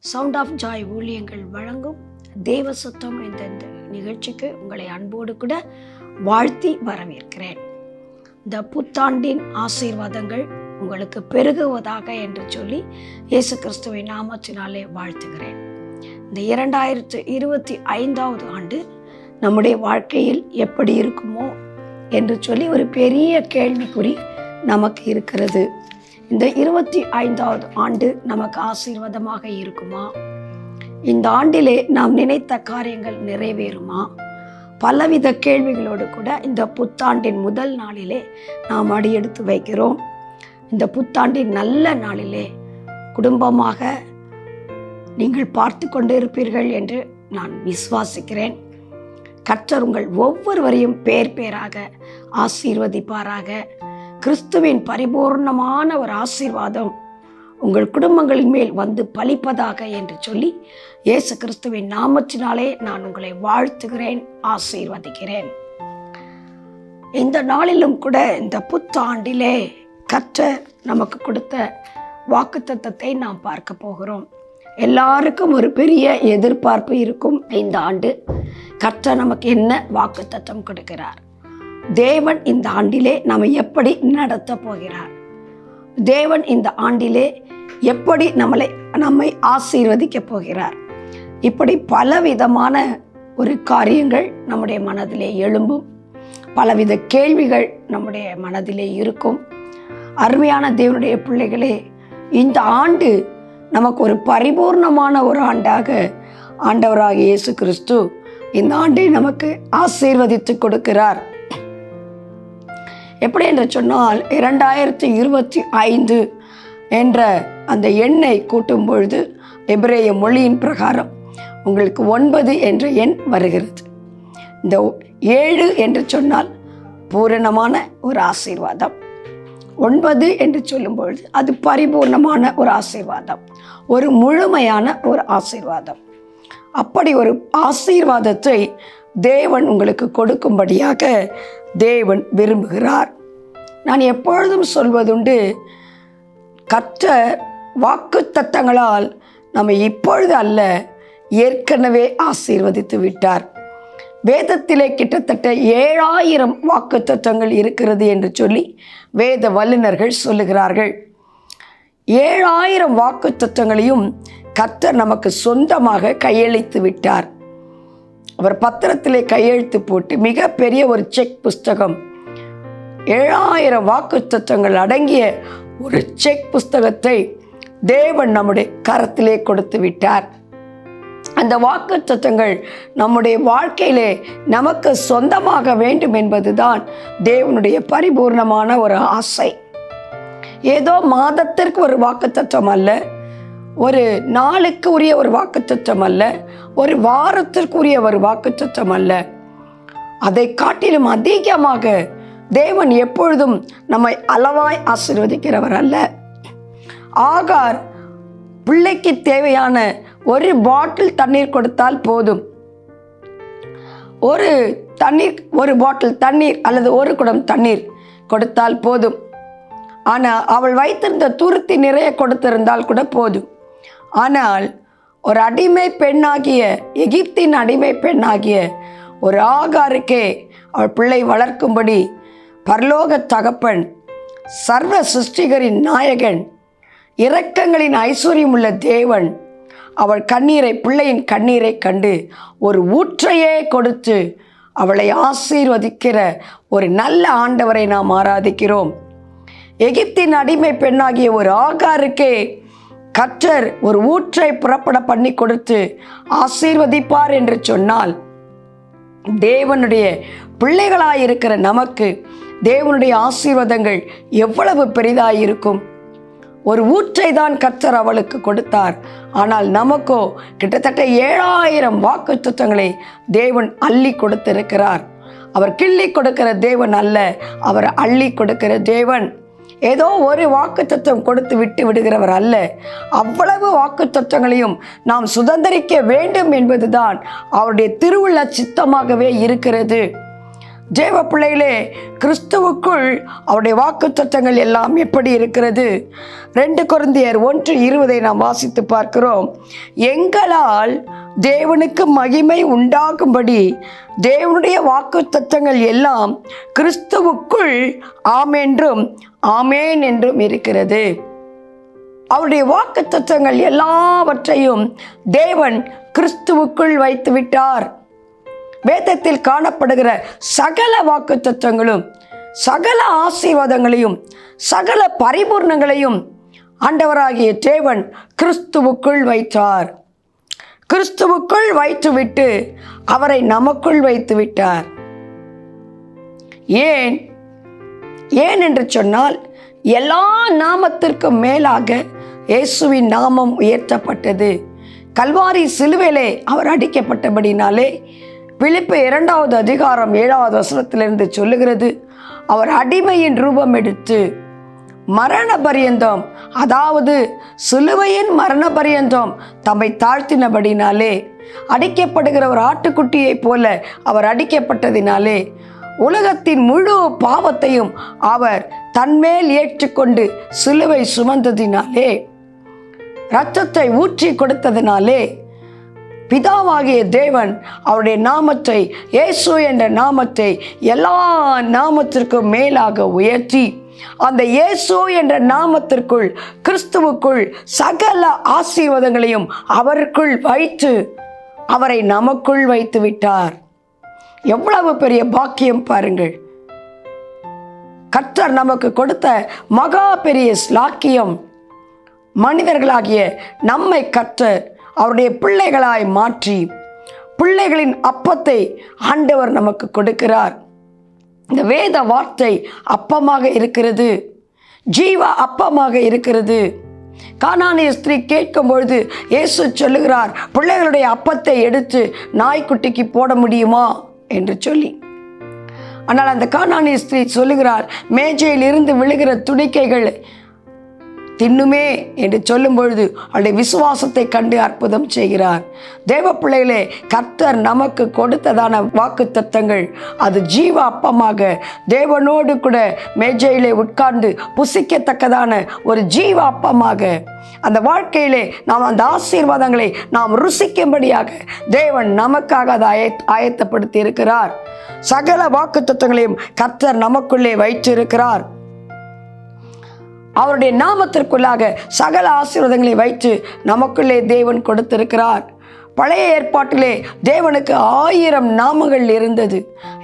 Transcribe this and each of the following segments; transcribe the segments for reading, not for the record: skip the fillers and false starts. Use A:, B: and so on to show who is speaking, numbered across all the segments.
A: Sound of Joy ஊழியங்கள் வழங்கும் தேவ சுத்தம் என்ற இந்த நிகழ்ச்சிக்கு உங்களை அன்போடு கூட வாழ்த்தி வரவேற்கிறேன். இந்த புத்தாண்டின் ஆசீர்வாதங்கள் உங்களுக்கு பெருகுவதாக என்று சொல்லி இயேசு கிறிஸ்துவின் நாமத்தினாலே வாழ்த்துகிறேன். இந்த 2025 ஆண்டு நம்முடைய வாழ்க்கையில் எப்படி இருக்குமோ என்று சொல்லி ஒரு பெரிய கேள்விக்குறி நமக்கு இருக்கிறது. இந்த 25வது ஆண்டு நமக்கு ஆசீர்வாதமாக இருக்குமா? இந்த ஆண்டிலே நாம் நினைத்த காரியங்கள் நிறைவேறுமா? பலவித கேள்விகளோடு கூட இந்த புத்தாண்டின் முதல் நாளிலே நாம் அடியெடுத்து வைக்கிறோம். இந்த புத்தாண்டின் நல்ல நாளிலே குடும்பமாக நீங்கள் பார்த்து கொண்டு இருப்பீர்கள் என்று நான் விசுவாசிக்கிறேன். கர்த்தர் உங்கள் ஒவ்வொருவரையும் பேர் பேராக ஆசீர்வதிப்பாராக. கிறிஸ்துவின் பரிபூர்ணமான ஒரு ஆசீர்வாதம் உங்கள் குடும்பங்களின் மேல் வந்து பலிப்பதாக என்று சொல்லி இயேசு கிறிஸ்துவின் நாமத்தினாலே நான் உங்களை வாழ்த்துகிறேன், ஆசீர்வதிக்கிறேன். இந்த நாளிலும் கூட இந்த புத்தாண்டிலே கர்த்தர் நமக்கு கொடுத்த வாக்குத்தத்தத்தை நாம் பார்க்க போகிறோம். எல்லாருக்கும் ஒரு பெரிய எதிர்பார்ப்பு இருக்கும். இந்த ஆண்டு கர்த்தர் நமக்கு என்ன வாக்குத்தத்தம் கொடுக்கிறார்? தேவன் இந்த ஆண்டிலே நம்மை எப்படி நடத்த போகிறார்? தேவன் இந்த ஆண்டிலே எப்படி நம்மை ஆசீர்வதிக்க போகிறார்? இப்படி பலவிதமான ஒரு காரியங்கள் நம்முடைய மனதிலே எழும்பும். பலவித கேள்விகள் நம்முடைய மனதிலே இருக்கும். அருமையான தேவனுடைய பிள்ளைகளே, இந்த ஆண்டு நமக்கு ஒரு பரிபூர்ணமான ஒரு ஆண்டாக ஆண்டவராக இயேசு கிறிஸ்து இந்த ஆண்டை நமக்கு ஆசீர்வதித்து கொடுக்கிறார். எப்படி என்று சொன்னால் 2025 என்ற அந்த எண்ணை கூட்டும் பொழுது எபிரேய மொழியின் பிரகாரம் உங்களுக்கு 9 என்ற எண் வருகிறது. இந்த 7 என்று சொன்னால் பூரணமான ஒரு ஆசீர்வாதம். 9 என்று சொல்லும் பொழுது அது பரிபூர்ணமான ஒரு ஆசீர்வாதம், ஒரு முழுமையான ஒரு ஆசீர்வாதம். அப்படி ஒரு ஆசீர்வாதத்தை தேவன் உங்களுக்கு கொடுக்கும்படியாக தேவன் விரும்புகிறார். நான் எப்பொழுதும் சொல்வதுண்டு, கர்த்தர் வாக்குத்தத்தங்களால் நம்ம இப்பொழுது அல்ல, ஏற்கனவே ஆசீர்வதித்து விட்டார். வேதத்திலே கிட்டத்தட்ட 7000 வாக்குத்தத்தங்கள் இருக்கிறது என்று சொல்லி வேத வல்லுநர்கள் சொல்லுகிறார்கள். 7000 வாக்குத்தத்தங்களையும் கர்த்தர் நமக்கு சொந்தமாக கையளித்து விட்டார். அவர் பத்திரத்திலே கையெழுத்து போட்டு மிகப்பெரிய ஒரு செக் புஸ்தகம், 7000 வாக்குத்தத்தங்கள் அடங்கிய ஒரு செக் புஸ்தகத்தை தேவன் நம்முடைய கரத்திலே கொடுத்து விட்டார். அந்த வாக்குத்தத்தங்கள் நம்முடைய வாழ்க்கையிலே நமக்கு சொந்தமாக வேண்டும் என்பதுதான் தேவனுடைய பரிபூர்ணமான ஒரு ஆசை. ஏதோ மாதத்திற்கு ஒரு வாக்குத்தத்தம் அல்ல, ஒரு நாளுக்கு உரிய ஒரு வாக்குத்தத்தம் அல்ல, ஒரு வாரத்திற்குரிய ஒரு வாக்குத்தத்தம் அல்ல. அதை காட்டிலும் அதிகமாக தேவன் எப்பொழுதும் நம்மை அளவாய் ஆசீர்வதிக்கிறவர் அல்ல. ஆகார் பிள்ளைக்கு தேவையான ஒரு பாட்டில் தண்ணீர் கொடுத்தால் போதும். ஒரு பாட்டில் தண்ணீர் அல்லது ஒரு குடம் தண்ணீர் கொடுத்தால் போதும். ஆனால் அவள் வைத்திருந்த துருத்தி நிறைய கொடுத்திருந்தால் கூட போதும். ஆனால் ஒரு அடிமை பெண்ணாகிய, எகிப்தின் அடிமை பெண்ணாகிய ஒரு ஆகாருக்கே அவள் பிள்ளை வளர்க்கும்படி பரலோக தகப்பன், சர்வ சிருஷ்டிகரின் நாயகன், இரக்கங்களின் ஐஸ்வர்யம் உள்ள தேவன் அவள் பிள்ளையின் கண்ணீரை கண்டு ஒரு ஊற்றையே கொடுத்து அவளை ஆசீர்வதிக்கிற ஒரு நல்ல ஆண்டவரை நாம் ஆராதிக்கிறோம். எகிப்தின் அடிமை பெண்ணாகிய ஒரு ஆகாருக்கே கர்த்தர் ஒரு ஊற்றை புறப்பட பண்ணி கொடுத்து ஆசீர்வதிப்பார் என்று சொன்னால், தேவனுடைய பிள்ளைகளாயிருக்கிற நமக்கு தேவனுடைய ஆசீர்வாதங்கள் எவ்வளவு பெரிதாயிருக்கும். ஒரு ஊற்றை தான் கர்த்தர் அவளுக்கு கொடுத்தார். ஆனால் நமக்கோ கிட்டத்தட்ட 7000 வாக்குத்தத்தங்களை தேவன் அள்ளி கொடுத்திருக்கிறார். அவர் கிள்ளி கொடுக்கிற தேவன் அல்ல, அவர் அள்ளி கொடுக்கிற தேவன். ஏதோ ஒரு வாக்குத்தத்தம் கொடுத்து விட்டு விடுகிறவர் அல்ல. அவ்வளவு வாக்குத்தத்தங்களையும் நாம் சுதந்திரிக்க வேண்டும் என்பதுதான் அவருடைய திருவுள்ள சித்தமாகவே இருக்கிறது. தேவ பிள்ளைகளே, கிறிஸ்துவுக்குள் அவருடைய வாக்குத்தத்தங்கள் எல்லாம் எப்படி இருக்கிறது? 2 கொரிந்தியர் 1:20 நாம் வாசித்து பார்க்கிறோம். எங்களால் தேவனுக்கு மகிமை உண்டாகும்படி தேவனுடைய வாக்குத்தத்தங்கள் எல்லாம் கிறிஸ்துவுக்குள் ஆம் என்றும் ஆமேன் என்றும் இருக்கிறது. அவருடைய வாக்குத்தத்தங்கள் எல்லாவற்றையும் தேவன் கிறிஸ்துவுக்குள் வைத்து விட்டார். வேதத்தில் காணப்படுகிற சகல வாக்குத்தத்தங்களும், சகல ஆசீர்வாதங்களையும், சகல பரிபூர்ணங்களையும் ஆண்டவராகிய தேவன் கிறிஸ்துவுக்குள் வைத்தார். கிறிஸ்துவுக்குள் வைத்துவிட்டு அவரை நமக்குள் வைத்து விட்டார். ஏன் என்று சொன்னால், எல்லா நாமத்திற்கும் மேலாக இயேசுவின் நாமம் உயர்த்தப்பட்டது. கல்வாரி சிலுவையிலே அவர் அடிக்கப்பட்டபடினாலே பிலிப்பியர் 2வது அதிகாரம் 7வது வசனத்திலிருந்து சொல்லுகிறது, அவர் அடிமையின் ரூபம் எடுத்து மரண பரியந்தம், அதாவது சிலுவையின் மரண பரியந்தம் தம்மை தாழ்த்தினபடினாலே, அடிக்கப்படுகிற ஒரு ஆட்டுக்குட்டியை போல அவர் அடிக்கப்பட்டதினாலே உலகத்தின் முழு பாவத்தையும் அவர் தன்மேல் ஏற்றுக்கொண்டு சிலுவை சுமந்ததினாலே, இரத்தத்தை ஊற்றி கொடுத்ததினாலே பிதாவாகிய தேவன் அவருடைய நாமத்தை, இயேசு என்ற நாமத்தை எல்லா நாமத்திற்கும் மேலாக உயர்த்தி, அந்த இயேசு என்ற நாமத்திற்குள், கிறிஸ்துவுக்குள் சகல ஆசீர்வாதங்களையும் அவருக்குள் வைத்து அவரை நமக்குள் வைத்து விட்டார். எவ்வளவு பெரிய பாக்கியம் பாருங்கள்! கர்த்தர் நமக்கு கொடுத்த மகா பெரிய ஸ்லாக்கியம். மனிதர்களாகிய நம்மை கர்த்தர் அவருடைய பிள்ளைகளாய் மாற்றி பிள்ளைகளின் அப்பத்தை ஆண்டவர் நமக்கு கொடுக்கிறார். இந்த வேத வார்த்தை அப்பமாக இருக்கிறது, ஜீவ அப்பமாக இருக்கிறது. கானானிய ஸ்திரீ கேட்கும் பொழுது இயேசு சொல்லுகிறார், பிள்ளைகளுடைய அப்பத்தை எடுத்து நாய்க்குட்டிக்கு போட முடியுமா என்று சொல்லி. ஆனால் அந்த கானானிய ஸ்திரீ சொல்லுகிறார், மேஜையில் இருந்து விழுகிற துணிக்கைகள் தின்னுமே என்று சொல்லும் பொழுது அவருடைய விசுவாசத்தை கண்டு அற்புதம் செய்கிறார். தேவ பிள்ளைகளே, கர்த்தர் நமக்கு கொடுத்ததான வாக்குத்தத்தங்கள் அது ஜீவ அப்பமாக தேவனோடு கூட மேஜையிலே உட்கார்ந்து புசிக்கத்தக்கதான ஒரு ஜீவ அப்பமாக அந்த வாழ்க்கையிலே நாம் அந்த ஆசீர்வாதங்களை நாம் ருசிக்கும்படியாக தேவன் நமக்காக அதை ஆயத்தப்படுத்தி இருக்கிறார். சகல வாக்குத்தத்தங்களையும் கர்த்தர் நமக்குள்ளே வைத்திருக்கிறார். அவருடைய நாமத்திற்குள்ளாக சகல ஆசீர்வாதங்களை வைத்து நமக்குள்ளே தேவன் கொடுத்திருக்கிறார். பழைய ஏற்பாட்டிலே தேவனுக்கு 1000 நாமங்கள் இருந்தது.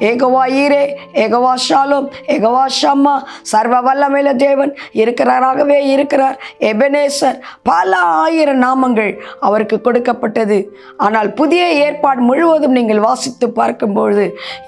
A: ஏகோவா ஈரே, ஏகோவா ஷாலோம், ஏகோவா ஷம்மா, சர்வ வல்லமையுள்ள தேவன், இருக்கிறாராகவே இருக்கிறார், எபெனேசர், பல 1000 நாமங்கள் அவருக்கு கொடுக்கப்பட்டது. ஆனால் புதிய ஏற்பாடு முழுவதும் நீங்கள் வாசித்து பார்க்கும்பொழுது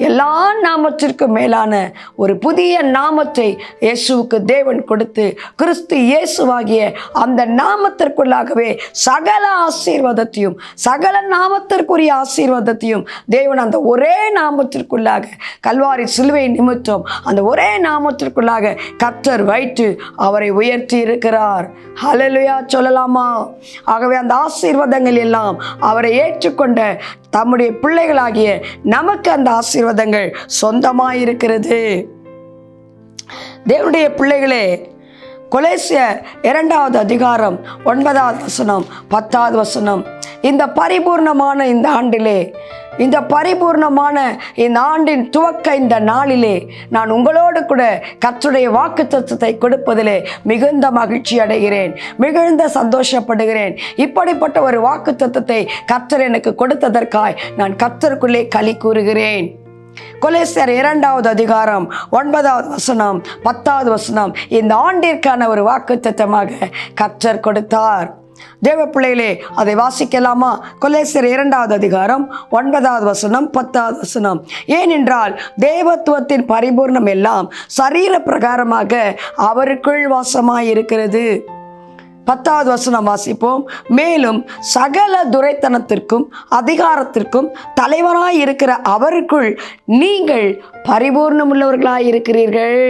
A: எல்லா நாமத்திற்கும் மேலான ஒரு புதிய நாமத்தை இயேசுவுக்கு தேவன் கொடுத்து, கிறிஸ்து இயேசுவாகிய அந்த நாமத்திற்குள்ளாகவே சகல ஆசீர்வாதத்தையும், சகல நாமத்திற்குரிய ஆசீர்வாதத்தையும் தேவன் அந்த ஒரே நாமத்திற்குள்ளாக, கல்வாரி சிலுவை நிமித்தம் அந்த ஒரே நாமத்திற்குள்ளாக கர்த்தர் வைத்து அவரை உயர்த்தி இருக்கிறார். ஹல்லேலூயா சொல்லலாமா? ஆகவே அந்த ஆசீர்வாதங்கள் எல்லாம் அவரை ஏற்றுக்கொண்ட தம்முடைய பிள்ளைகளாகிய நமக்கு அந்த ஆசீர்வாதங்கள் சொந்தமாயிருக்கிறது. தேவனுடைய பிள்ளைகளே, கொலோசியர் 2வது அதிகாரம் 9வது வசனம் 10வது வசனம், இந்த பரிபூர்ணமான இந்த ஆண்டிலே, இந்த பரிபூர்ணமான இந்த ஆண்டின் துவக்க இந்த நாளிலே நான் உங்களோடு கூட கர்த்தருடைய வாக்குத்தத்தத்தை கொடுப்பதிலே மிகுந்த மகிழ்ச்சி அடைகிறேன், மிகுந்த சந்தோஷப்படுகிறேன். இப்படிப்பட்ட ஒரு வாக்குத்தத்தத்தை கர்த்தர் எனக்கு கொடுத்ததற்காய் நான் கர்த்தருக்குள்ளே களி கூறுகிறேன். கொலோசியர் 2வது அதிகாரம் 9வது வசனம் 10வது வசனம் இந்த ஆண்டிற்கான ஒரு வாக்குத்தத்தமாக கர்த்தர் கொடுத்தார். தேவ பிள்ளைகளே, அதை வாசிக்கலாமா? கொலோசியர் 2வது அதிகாரம் 9வது வசனம் 10வது வசனம். ஏனென்றால் தேவத்துவத்தின் பரிபூர்ணம் எல்லாம் சரீர பிரகாரமாக அவருக்குள் வாசமாயிருக்கிறது. 10வது வசனம் வாசிப்போம். மேலும் சகல துரைத்தனத்திற்கும் அதிகாரத்திற்கும் தலைவராய் இருக்கிற அவருக்குள் நீங்கள் பரிபூர்ணமுள்ளவர்களாய் இருக்கிறீர்கள்.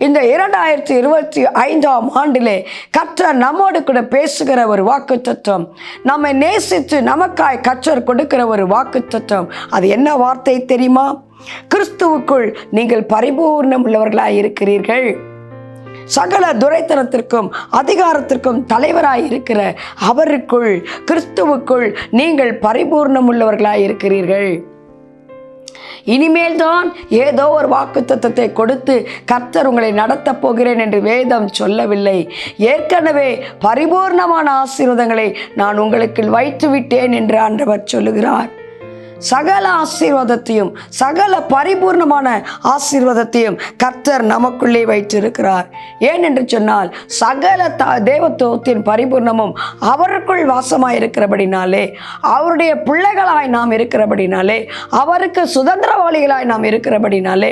A: இந்த 2025ஆம் ஆண்டிலே கர்த்தர் நம்மோடு கூட பேசுகிற ஒரு வாக்குத்தத்தம், நம்மை நேசித்து நமக்காய் கர்த்தர் கொடுக்கிற ஒரு வாக்குத்தத்தம். அது என்ன வார்த்தை தெரியுமா? கிறிஸ்துவுக்குள் நீங்கள் பரிபூர்ணம் உள்ளவர்களாய் இருக்கிறீர்கள். சகல துரைத்தனத்திற்கும் அதிகாரத்திற்கும் தலைவராய் இருக்கிற அவருக்குள், கிறிஸ்துவுக்குள் நீங்கள் பரிபூர்ணம் உள்ளவர்களாய் இருக்கிறீர்கள். இனிமேல் தான் ஏதோ ஒரு வாக்குத்தத்தத்தை கொடுத்து கர்த்தர் உங்களை நடத்தப் போகிறேன் என்று வேதம் சொல்லவில்லை. ஏற்கனவே பரிபூர்ணமான ஆசீர்வாதங்களை நான் உங்களுக்கு வைத்து விட்டேன் என்று ஆண்டவர் சொல்லுகிறார். சகல ஆசீர்வாதத்தையும், சகல பரிபூர்ணமான ஆசீர்வாதத்தையும் கர்த்தர் நமக்குள்ளே வைத்திருக்கிறார். ஏன் என்று சொன்னால், சகல தேவத்துவத்தின் பரிபூர்ணமும் அவருக்குள் வாசமாயிருக்கிறபடினாலே, அவருடைய பிள்ளைகளாய் நாம் இருக்கிறபடினாலே, அவருக்கு சுதந்திரவாளிகளாய் நாம் இருக்கிறபடினாலே,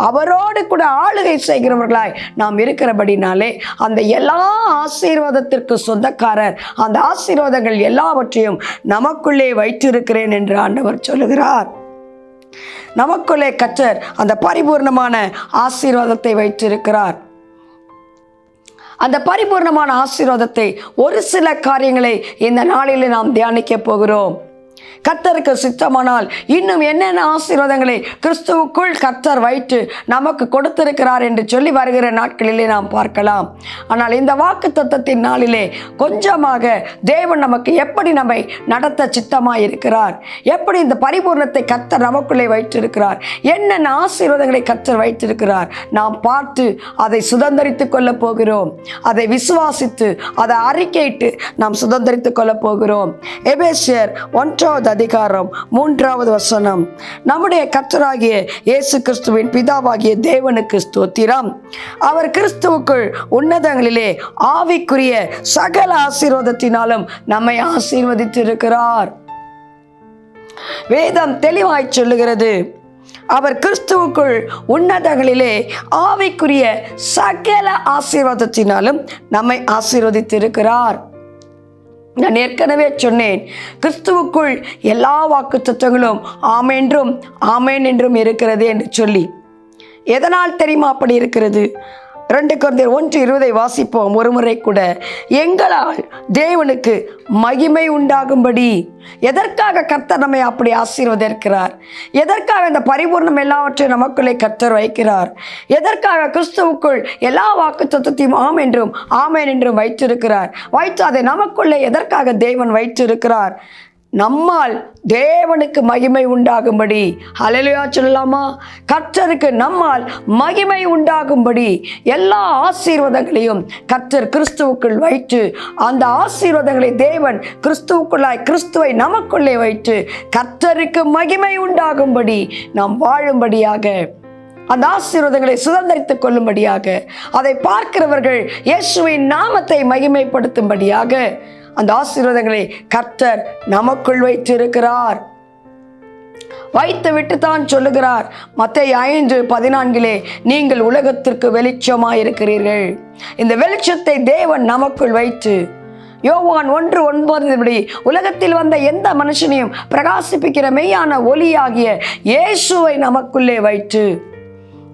A: அவரோடு கூட ஆளுகை செய்கிறவர்களாய் நாம் இருக்கிறபடினாலே, அந்த எல்லா ஆசீர்வாதத்திற்கு சொந்தக்காரர், அந்த ஆசீர்வாதங்கள் எல்லாவற்றையும் நமக்குள்ளே வைத்திருக்கிறேன் என்று ஆண்டவர் சொல்லுகிறார். நமக்குள்ளே கர்த்தர் அந்த பரிபூர்ணமான ஆசீர்வாதத்தை வைத்திருக்கிறார். அந்த பரிபூர்ணமான ஆசீர்வாதத்தை ஒரு சில காரியங்களை இந்த நாளில் நாம் தியானிக்க போகிறோம். கர்த்தருக்கு சித்தமானால் இன்னும் என்னென்ன ஆசீர்வாதங்களை கிறிஸ்துவுக்குள் கர்த்தர் வைத்து நமக்கு கொடுத்திருக்கிறார் என்று சொல்லி வருகிற நாட்களிலே நாம் பார்க்கலாம். ஆனால் இந்த வாக்குத்தத்தத்தின் நாளிலே கொஞ்சமாக தேவன் நமக்கு எப்படி நம்மை நடத்த சித்தமாய் இருக்கிறார், எப்படி இந்த பரிபூர்ணத்தை கர்த்தர் நமக்குள்ளே வைத்திருக்கிறார், என்னென்ன ஆசீர்வாதங்களை கர்த்தர் வைத்திருக்கிறார் நாம் பார்த்து அதை சுதந்தரித்துக் கொள்ள போகிறோம். அதை விசுவாசித்து அதை அறிக்கையிட்டு நாம் சுதந்தரித்துக் கொள்ள போகிறோம். எபேசியர் 1 அதிகாரம் 3வது வசனம். நம்முடைய கர்த்தராகிய இயேசு கிறிஸ்துவின் பிதாவாகிய தேவனுக்கு ஸ்தோத்திரம். அவர் கிறிஸ்துவுக்குள் உன்னதங்களிலே ஆவிக்குரிய சகல ஆசீர்வாதத்தினாலும் நம்மை ஆசீர்வதித்திருக்கிறார். வேதம் தெளிவாய் சொல்லுகிறது, அவர் கிறிஸ்துவுக்குள் உன்னதங்களிலே ஆவிக்குரிய சகல ஆசீர்வாதத்தினாலும் நம்மை ஆசீர்வதித்திருக்கிறார். நான் ஏற்கனவே சொன்னேன், கிறிஸ்துவுக்குள் எல்லா வாக்குத்தத்தங்களும் ஆமென்றும் ஆமேன் என்றும் இருக்கிறது என்று சொல்லி. எதனால் தெரியுமா அப்படி இருக்கிறது? 2 கொரிந்தியர் 1:20 வாசிப்போம் ஒரு முறை கூட. எங்களால் தேவனுக்கு மகிமை உண்டாகும்படி. எதற்காக கர்த்தர் நம்மை அப்படி ஆசீர்வதிக்கிறார்? எதற்காக இந்த பரிபூர்ணம் எல்லாவற்றையும் நமக்குள்ளே கர்த்தர் வைக்கிறார்? எதற்காக கிறிஸ்துவுக்குள் எல்லா வாக்குத்தத்தத்தையும் ஆம் என்றும் ஆமேன் என்றும் வைத்திருக்கிறார்? வைத்து அதை நமக்குள்ளே எதற்காக தேவன் வைத்திருக்கிறார்? நம்மால் தேவனுக்கு மகிமை உண்டாகும்படி. ஹல்லேலூயா சொல்லலாமா? கர்த்தருக்கு நம்மால் மகிமை உண்டாகும்படி எல்லா ஆசீர்வாதங்களையும் கர்த்தர் கிறிஸ்துவுக்குள் வைத்து, அந்த ஆசீர்வாதங்களை தேவன் கிறிஸ்துவுக்குள்ளாய் கிறிஸ்துவை நமக்குள்ளே வைத்து கர்த்தருக்கு மகிமை உண்டாகும்படி நாம் வாழும்படியாக, அந்த ஆசீர்வாதங்களை சுதந்தரித்துக் கொள்ளும்படியாக, அதை பார்க்கிறவர்கள் இயேசுவின் நாமத்தை மகிமைப்படுத்தும்படியாக அந்த ஆசீர்வாதங்களை கர்த்தர் நமக்குள் வைத்திருக்கிறார். வைத்து விட்டு தான் சொல்லுகிறார் மத்தேயு 5:14, நீங்கள் உலகத்திற்கு வெளிச்சமாயிருக்கிறீர்கள். இந்த வெளிச்சத்தை தேவன் நமக்குள் வைத்து, யோவான் 1:9 உலகத்தில் வந்த எந்த மனுஷனையும் பிரகாசிப்பிக்கிற மெய்யான ஒளியாகிய இயேசுவை நமக்குள்ளே வைத்து,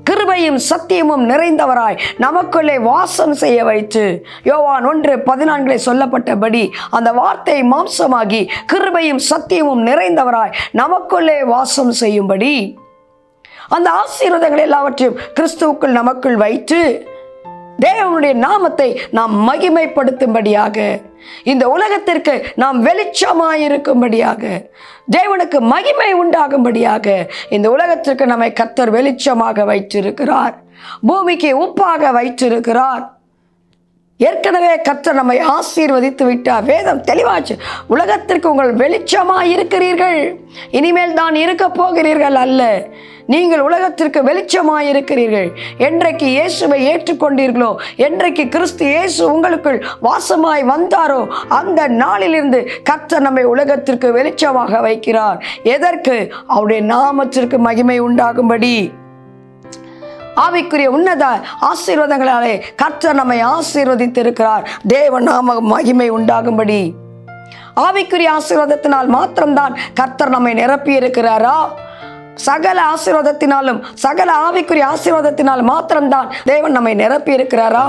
A: கிருபையும் சத்தியமும் நிறைந்தவராய் நமக்குள்ளே வாசம் செய்ய வைத்து, யோவான் 1:14 சொல்லப்பட்டபடி அந்த வார்த்தை மாம்சமாகி கிருபையும் சத்தியமும் நிறைந்தவராய் நமக்குள்ளே வாசம் செய்யும்படி அந்த ஆசீர்வாதங்கள் எல்லாவற்றையும் கிறிஸ்துவுக்குள் நமக்குள் வைத்து தேவனுடைய நாமத்தை நாம் மகிமைப்படுத்தும்படியாக, இந்த உலகத்திற்கு நாம் வெளிச்சமாயிருக்கும்படியாக, தேவனுக்கு மகிமை உண்டாகும்படியாக இந்த உலகத்திற்கு நம்மை கர்த்தர் வெளிச்சமாக வைத்திருக்கிறார். பூமிக்கு உப்பாக வைத்திருக்கிறார். ஏற்கனவே கர்த்தர் நம்மை ஆசீர்வதித்து விட்டார். வேதம் தெளிவாச்சு, உலகத்திற்கு உங்கள் வெளிச்சமாயிருக்கிறீர்கள், இனிமேல் தான் இருக்க போகிறீர்கள் அல்ல, நீங்கள் உலகத்திற்கு வெளிச்சமாயிருக்கிறீர்கள். என்றைக்கு இயேசுவை ஏற்றுக்கொண்டீர்களோ, என்றைக்கு கிறிஸ்து இயேசு உங்களுக்குள் வாசமாய் வந்தாரோ, அந்த நாளிலிருந்து கர்த்தர் நம்மை உலகத்திற்கு வெளிச்சமாக வைக்கிறார். எதற்கு? அவருடைய நாமத்திற்கு மகிமை உண்டாகும்படி. ஆவிக்குரிய உன்னத ஆசீர்வாதங்களாலே கர்த்தர் நம்மை ஆசீர்வதித்திருக்கிறார். தேவ நாம மகிமை உண்டாகும்படி. ஆவிக்குரிய ஆசீர்வாதத்தினால் மாத்திரம்தான் கர்த்தர் நம்மை நிரப்பி இருக்கிறாரா? சகல ஆசீர்வாதத்தினாலும் சகல ஆவிக்குரிய ஆசீர்வாதத்தினாலும் மாத்திரம்தான் தேவன் நம்மை நிரப்பி இருக்கிறாரா?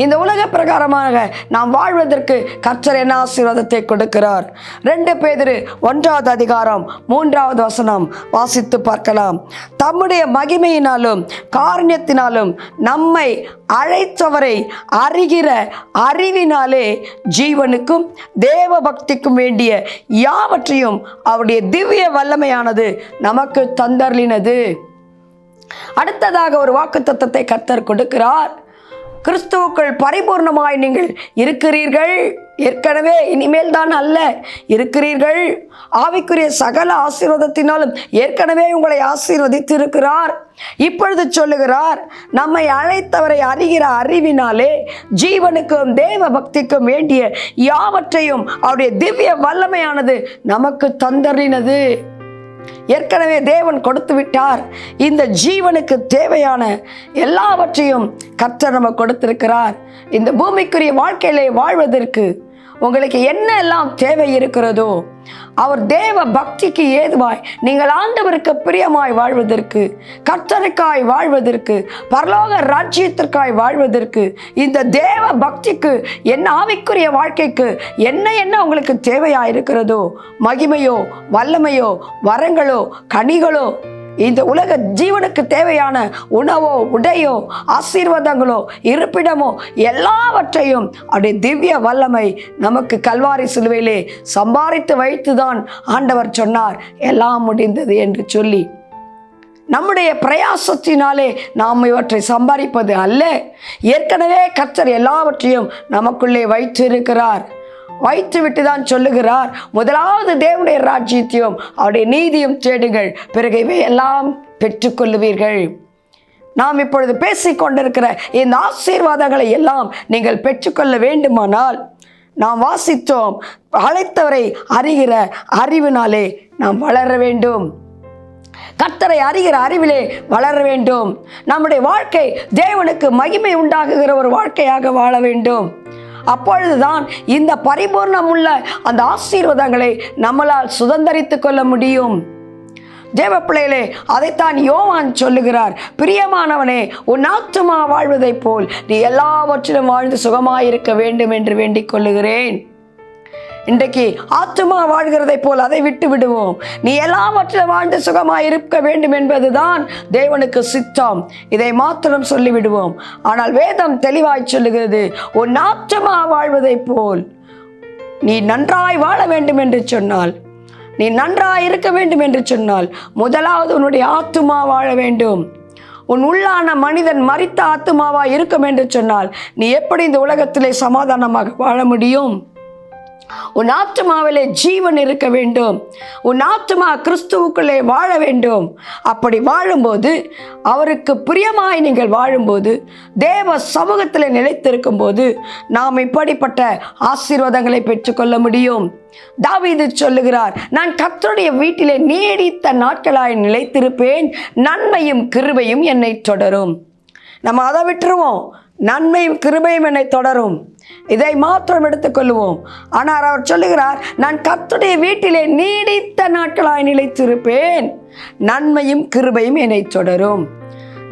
A: இந்த உலக பிரகாரமாக நாம் வாழ்வதற்கு கர்த்தர் என்ன ஆசீர்வாதத்தை கொடுக்கிறார்? 2 பேதுரு 1வது அதிகாரம் 3வது வசனம் வாசித்து பார்க்கலாம். தம்முடைய மகிமையினாலும் காருண்யத்தினாலும் நம்மை அழைத்தவரை அறிகிற அறிவினாலே ஜீவனுக்கும் தேவ பக்திக்கும் வேண்டிய யாவற்றையும் அவருடைய திவ்ய வல்லமையானது நமக்கு தந்தருளினது. அடுத்ததாக ஒரு வாக்குத்தத்தத்தை கர்த்தர் கொடுக்கிறார். கிறிஸ்துவுக்குள் பரிபூர்ணமாய் நீங்கள் இருக்கிறீர்கள். ஏற்கனவே இனிமேல் தான் அல்ல, இருக்கிறீர்கள். ஆவிக்குரிய சகல ஆசீர்வாதத்தினாலும் ஏற்கனவே உங்களை ஆசீர்வதித்து இருக்கிறார். இப்பொழுது சொல்லுகிறார், நம்மை அழைத்தவரை அறிகிற அறிவினாலே ஜீவனுக்கும் தேவ பக்திக்கும் வேண்டிய யாவற்றையும் அவருடைய திவ்ய வல்லமையானது நமக்கு தந்தருளினது. ஏற்கனவே தேவன் கொடுத்து விட்டார். இந்த ஜீவனுக்கு தேவையான எல்லாவற்றையும் கர்த்தர் நமக்கு கொடுத்திருக்கிறார். இந்த பூமிக்குரிய வாழ்க்கையிலே வாழ்வதற்கு உங்களுக்கு என்ன எல்லாம் தேவை இருக்கிறதோ, அவர் தேவ பக்திக்கு ஏதுவாய் நீங்கள் ஆண்டவருக்கு பிரியமாய் வாழ்வதற்கு, கர்த்தருக்காய் வாழ்வதற்கு, பரலோக ராஜ்யத்திற்காய் வாழ்வதற்கு, இந்த தேவ பக்திக்கு என்ன ஆவிக்குரிய வாழ்க்கைக்கு என்ன உங்களுக்கு தேவையாக இருக்கிறதோ, மகிமையோ வல்லமையோ வரங்களோ கனிகளோ, இந்த உலக ஜீவனுக்கு தேவையான உணவோ உடையோ ஆசீர்வாதங்களோ இருப்பிடமோ எல்லாவற்றையும் அவருடைய திவ்ய வல்லமை நமக்கு கல்வாரி சிலுவையிலே சம்பாதித்து வைத்துதான் ஆண்டவர் சொன்னார் எல்லாம் முடிந்தது என்று சொல்லி. நம்முடைய பிரயாசத்தினாலே நாம் இவற்றை சம்பாதிப்பது அல்ல. ஏற்கனவே கர்த்தர் எல்லாவற்றையும் நமக்குள்ளே வைத்திருக்கிறார். வைத்து விட்டு தான் சொல்லுகிறார், முதலாவது தேவனுடைய ராஜ்யத்தையும் அவருடைய நீதியும் தேடுங்கள், பிறகு இவை எல்லாம் பெற்றுக்கொள்ளுவீர்கள். நாம் இப்பொழுது பேசிக்கொண்டிருக்கிற இந்த ஆசீர்வாதங்களை எல்லாம் நீங்கள் பெற்றுக்கொள்ள வேண்டுமானால் நாம் வாசித்தோம், அழைத்தவரை அறிகிற அறிவினாலே நாம் வளர வேண்டும். கர்த்தரை அறிகிற அறிவிலே வளர வேண்டும். நம்முடைய வாழ்க்கை தேவனுக்கு மகிமை உண்டாகுகிற ஒரு வாழ்க்கையாக வாழ வேண்டும். அப்பொழுதுதான் இந்த பரிபூர்ணம் உள்ள அந்த ஆசீர்வாதங்களை நம்மளால் சுதந்தரித்து கொள்ள முடியும். தேவ பிள்ளைகளே, அதைத்தான் யோவான் சொல்லுகிறார், பிரியமானவனே, உன் ஆத்துமா வாழ்வதைப் போல் நீ எல்லாவற்றிலும் வாழ்ந்து சுகமாயிருக்க வேண்டும் என்று வேண்டிக் கொள்ளுகிறேன். இன்றைக்கு ஆத்துமா வாழ்கிறதை போல் அதை விட்டு விடுவோம். நீ எல்லாவற்றிலும் வாழ்ந்து சுகமாய் இருக்க வேண்டும் என்பதுதான் தேவனுக்கு சித்தம். இதை மாத்திரம் சொல்லிவிடுவோம். ஆனால் வேதம் தெளிவாய் சொல்லுகிறது, உன் ஆத்துமா வாழ்வதை போல் நீ நன்றாய் வாழ வேண்டும் என்று சொன்னால், நீ நன்றாய் இருக்க வேண்டும் என்று சொன்னால், முதலாவது உன்னுடைய ஆத்துமா வாழ வேண்டும். உன் உள்ளான மனிதன் மரித்த ஆத்துமாவாய் இருக்கும் என்று சொன்னால் நீ எப்படி இந்த உலகத்திலே சமாதானமாக வாழ முடியும்? உன் ஆத்துமாவிலே ஜீவன் இருக்க வேண்டும். உன் ஆத்துமா கிறிஸ்துவுக்குள்ளே வாழ வேண்டும். அப்படி வாழும்போது, அவருக்கு பிரியமாய் நீங்கள் வாழும்போது, தேவ சமூகத்தில் நிலைத்திருக்கும் போது நாம் இப்படிப்பட்ட ஆசீர்வாதங்களை பெற்றுக்கொள்ள முடியும். தாவீது சொல்லுகிறார், நான் கர்த்தருடைய வீட்டிலே நீடித்த நாட்களாய் நிலைத்திருப்பேன், நன்மையும் கிருபையும் என்னை தொடரும். நம்ம அதை விட்டுருவோம், நன்மையும் கிருபையும் என்னை தொடரும், இதை மாத்திரம் எடுத்துக்கொள்வோம். ஆனால் அவர் சொல்லுகிறார், நான் கர்த்தருடைய வீட்டிலே நீடித்த நாட்களாய் நிலைத்திருப்பேன், நன்மையும் கிருபையும் என்னை தொடரும்.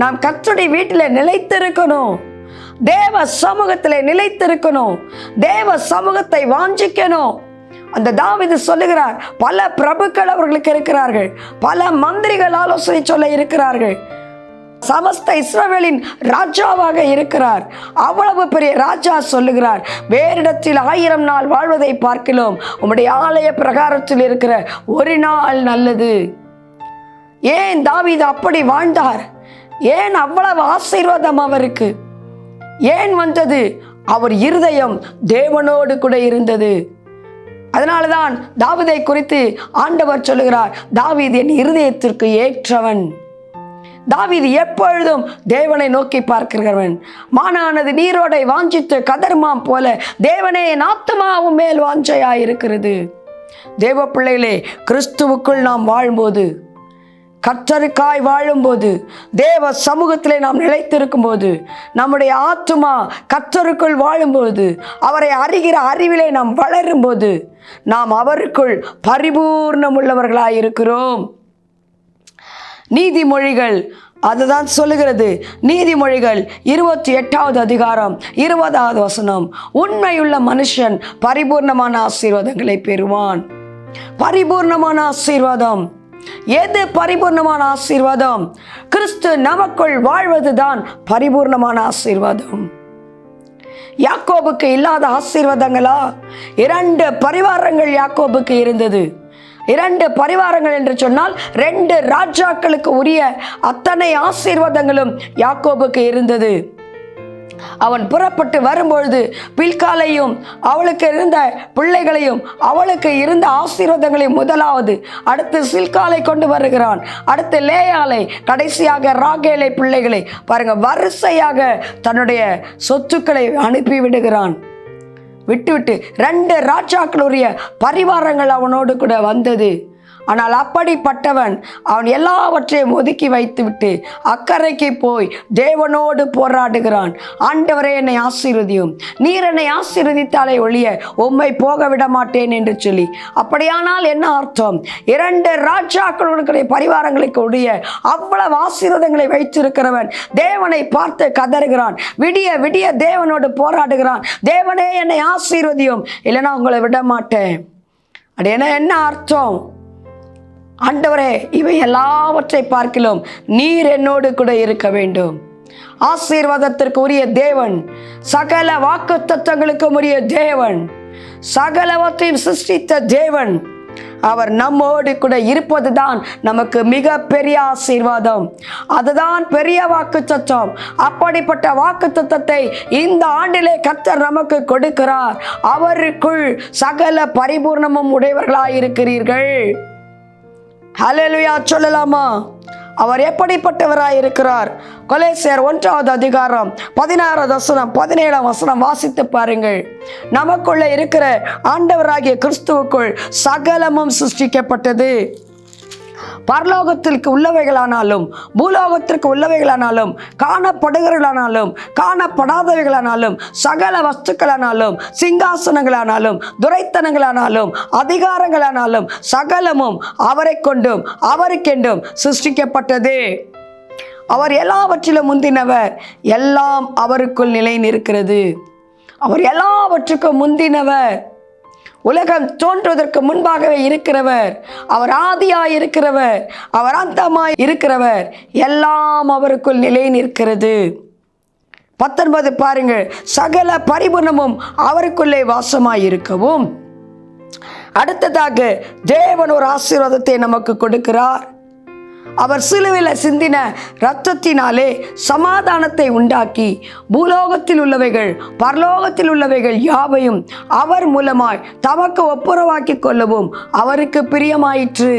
A: நாம் கர்த்தருடைய வீட்டிலே நிலைத்திருக்கணும், தேவ சமூகத்திலே நிலைத்திருக்கணும், தேவ சமூகத்தை வாஞ்சிக்கணும். அந்த தாவீது சொல்லுகிறார், பல பிரபுக்கள் அவர்களுக்கு இருக்கிறார்கள், பல மந்திரிகள் ஆலோசனை சொல்ல இருக்கிறார்கள், சமஸ்த இஸ்ரவேலின் ராஜாவாக இருக்கிறார். அவ்வளவு பெரிய ராஜா சொல்லுகிறார், வேறிடத்தில் 1000 நாள் வாழ்வதை பார்க்கலாம் உம்முடைய ஆலய பிரகாரத்தில் இருக்கிற ஒரு நாள் நல்லது. ஏன் தாவீது அப்படி வாழ்ந்தார்? ஏன் அவ்வளவு ஆசீர்வாதம் அவருக்கு ஏன் வந்தது? அவர் இருதயம் தேவனோடு கூட இருந்தது. அதனால்தான் தாவீதை குறித்து ஆண்டவர் சொல்லுகிறார், தாவீது என் இருதயத்திற்கு ஏற்றவன். தாவீது எப்பொழுதும் தேவனை நோக்கி பார்க்கிறவன். மானானது நீரோடை வாஞ்சித்து கதர்மாம் போல தேவனே என் ஆத்துமாவும் மேல் வாஞ்சையாயிருக்கிறது. தேவ பிள்ளைகளே, கிறிஸ்துவுக்குள் நாம் வாழும்போது, கர்த்தருக்காய் வாழும்போது, தேவ சமூகத்திலே நாம் நிலைத்திருக்கும் போது, நம்முடைய ஆத்துமா கர்த்தருக்குள் வாழும்போது, அவரை அறிகிற அறிவிலே நாம் வளரும்போது, நாம் அவருக்குள் பரிபூர்ணம் உள்ளவர்களாயிருக்கிறோம். நீதிமொழிகள் அதுதான் சொல்லுகிறது. நீதிமொழிகள் 28வது அதிகாரம் 20வது வசனம், உண்மையுள்ள மனுஷன் பரிபூர்ணமான ஆசீர்வாதங்களை பெறுவான். பரிபூர்ணமான ஆசீர்வாதம். எது பரிபூர்ணமான ஆசீர்வாதம்? கிறிஸ்து நமக்குள் வாழ்வதுதான் பரிபூர்ணமான ஆசீர்வாதம். யாக்கோபுக்கு இல்லாத ஆசீர்வாதங்களா? 2 பரிவாரங்கள் யாக்கோபுக்கு இருந்தது. 2 பரிவாரங்கள் என்று சொன்னால் 2 ராஜாக்களுக்கு உரிய அத்தனை ஆசீர்வாதங்களும் யாக்கோபுக்கு இருந்தது. அவன் புறப்பட்டு வரும்பொழுது பில்காலையும் அவளுக்கு இருந்த பிள்ளைகளையும் அவளுக்கு இருந்த ஆசீர்வாதங்களையும் முதலாவது, அடுத்து சில்காலை கொண்டு வருகிறான், அடுத்து லேயாலை, கடைசியாக ராகேலை பிள்ளைகளை பாருங்க, வரிசையாக தன்னுடைய சொத்துக்களை அனுப்பி விடுகிறான். விட்டுவிட்டு 2 ராஜாக்களுடைய பரிவாரங்கள் அவனோடு கூட வந்தது. ஆனால் அப்படிப்பட்டவன் அவன் எல்லாவற்றையும் ஒதுக்கி வைத்துவிட்டு அக்கறைக்கு போய் தேவனோடு போராடுகிறான். ஆண்டவரே, என்னை ஆசீர்வதியும், நீர் என்னை ஆசீர்வதித்தாலே ஒழிய உம்மை போக விட மாட்டேன் என்று சொல்லி. அப்படியானால் என்ன அர்த்தம்? 2 ராஜாக்களுடைய பரிவாரங்களுக்கு உடைய அவ்வளவு ஆசீர்வாதங்களை வைத்திருக்கிறவன் தேவனை பார்த்து கதறுகிறான். விடிய விடிய தேவனோடு போராடுகிறான். தேவனே, என்னை ஆசீர்வதியும், இல்லைன்னா உங்களை விட மாட்டேன். அது என்ன அர்த்தம்? ஆண்டவரே, இவை எல்லாவற்றை பார்க்கிலும் நீர் என்னோடு கூட இருக்க வேண்டும். ஆசீர்வாதத்திற்கு உரிய தேவன், சகல வாக்குத்தத்தங்களுக்கும் உரிய தேவன், சகலவற்றையும் சிருஷ்டித்த தேவன், அவர் நம்மோடு கூட இருப்பதுதான் நமக்கு மிக பெரிய ஆசீர்வாதம். அதுதான் பெரிய வாக்குத்தத்தம். அப்படிப்பட்ட வாக்குத்தத்தத்தை இந்த ஆண்டிலே கர்த்தர் நமக்கு கொடுக்கிறார். அவருக்குள் சகல பரிபூர்ணமும் உடையவர்களாயிருக்கிறீர்கள். ஹல்லேலூயா சொல்லலாமா? அவர் எப்படிப்பட்டவராய் இருக்கிறார்? கொலோசியர் 1வது அதிகாரம் 16வது வசனம் 17ஆம் வசனம் வாசித்து பாருங்கள். நமக்குள்ள இருக்கிற ஆண்டவராகிய கிறிஸ்துவுக்குள் சகலமும் சிருஷ்டிக்கப்பட்டது. பரலோகத்திற்கு உள்ளவைகளானாலும் பூலோகத்திற்கு உள்ளவைகளானாலும் காணப்படுகிறவர்களானாலும் காணப்படாதவைகளானாலும் சகல வஸ்துக்களானாலும் சிங்காசனங்களானாலும் துரைத்தனங்களானாலும் அதிகாரங்களானாலும் சகலமும் அவரை கொண்டும் அவருக்கென்றும் சிருஷ்டிக்கப்பட்டது. அவர் எல்லாவற்றிலும் முந்தினவர், எல்லாம் அவருக்குள் நிலை நிற்கிறது. அவர் எல்லாவற்றுக்கும் முந்தினவர், உலகம் தோன்றுவதற்கு முன்பாகவே இருக்கிறவர், அவர் ஆதியாய் இருக்கிறவர், அவர் அந்தமாய் இருக்கிறவர், எல்லாம் அவருக்குள் நிலை நிற்கிறது. 19 பாருங்கள், சகல பரிபூர்ணமும் அவருக்குள்ளே வாசமாய் இருக்கவும். அடுத்ததாக தேவன் ஒரு ஆசீர்வாதத்தை நமக்கு கொடுக்கிறார். அவர் சிலுவையில் சிந்தின இரத்தத்தினாலே சமாதானத்தை உண்டாக்கி பூலோகத்தில் உள்ளவைகள் பரலோகத்தில் உள்ளவைகள் யாவையும் அவர் மூலமாய் தமக்கு ஒப்புரவாக்கி கொள்ளவும் அவருக்கு பிரியமாயிற்று.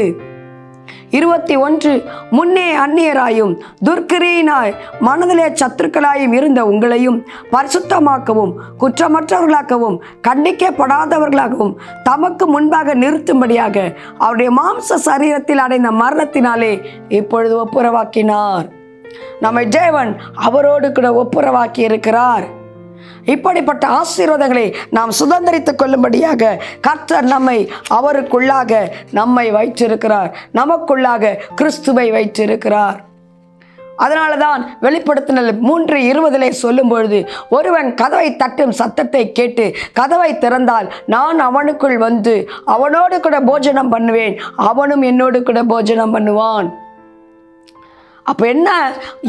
A: 21 முன்னே அந்நியராயும் துர்க்கிரியினாய் மனதிலே சத்துருக்களாயும் இருந்த உங்களையும் பரிசுத்தமாக்கவும் குற்றமற்றவர்களாக்கவும் கண்டிக்கப்படாதவர்களாகவும் தமக்கு முன்பாக நிறுத்தும்படியாக அவருடைய மாம்ச சரீரத்தில் அடைந்த மரணத்தினாலே இப்பொழுது ஒப்புரவாக்கினார். நம்மை தேவன் அவரோடு கூட ஒப்புரவாக்கி இருக்கிறார். இப்படிப்பட்ட ஆசீர்வாதங்களை நாம் சுதந்திரித்துக் கொள்ளும்படியாக கர்த்தர் நம்மை அவருக்குள்ளாக நம்மை வைத்திருக்கிறார். நமக்குள்ளாக கிறிஸ்துவை வைத்திருக்கிறார். அதனாலதான் வெளிப்படுத்தினல் 3:20 சொல்லும் பொழுது, ஒருவன் கதவை தட்டும் சத்தத்தை கேட்டு கதவை திறந்தால் நான் அவனுக்குள் வந்து அவனோடு கூட போஜனம் பண்ணுவேன், அவனும் என்னோடு கூட போஜனம் பண்ணுவான். அப்ப என்ன?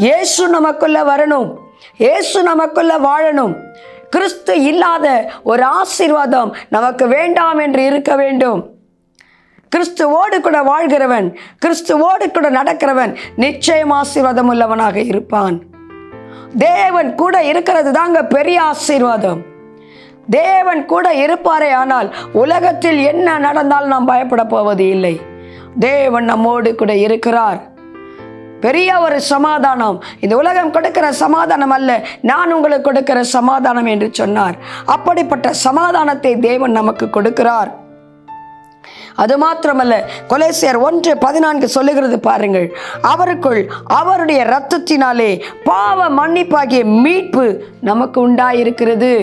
A: இயேசு நமக்குள்ள வரணும், இயேசு நமக்குள்ள வாழணும். கிறிஸ்து இல்லாத ஒரு ஆசீர்வாதம் நமக்கு வேண்டாம் என்று இருக்க வேண்டும். கிறிஸ்துவோடு கூட வாழ்கிறவன், கிறிஸ்துவோடு கூட நடக்கிறவன் நிச்சயம் ஆசீர்வாதம் உள்ளவனாக இருப்பான். தேவன் கூட இருக்கிறது தாங்க பெரிய ஆசீர்வாதம். தேவன் கூட இருப்பாரே ஆனால் உலகத்தில் என்ன நடந்தாலும் நாம் பயப்பட போவது இல்லை. தேவன் நம்மோடு கூட இருக்கிறார். பெரிய ஒரு சமாதானம். இந்த உலகம் கொடுக்கிற சமாதானம் அல்ல, நான் உங்களுக்கு கொடுக்கிற சமாதானம் என்று சொன்னார். அப்படிப்பட்ட சமாதானத்தை தேவன் நமக்கு கொடுக்கிறார். அது மாத்திரமல்ல, கொலோசியர் 1:14 சொல்லுகிறது பாருங்கள், அவருக்குள் அவருடைய இரத்தத்தினாலே பாவ மன்னிப்பாகிய மீட்பு நமக்கு உண்டாயிருக்கிறது.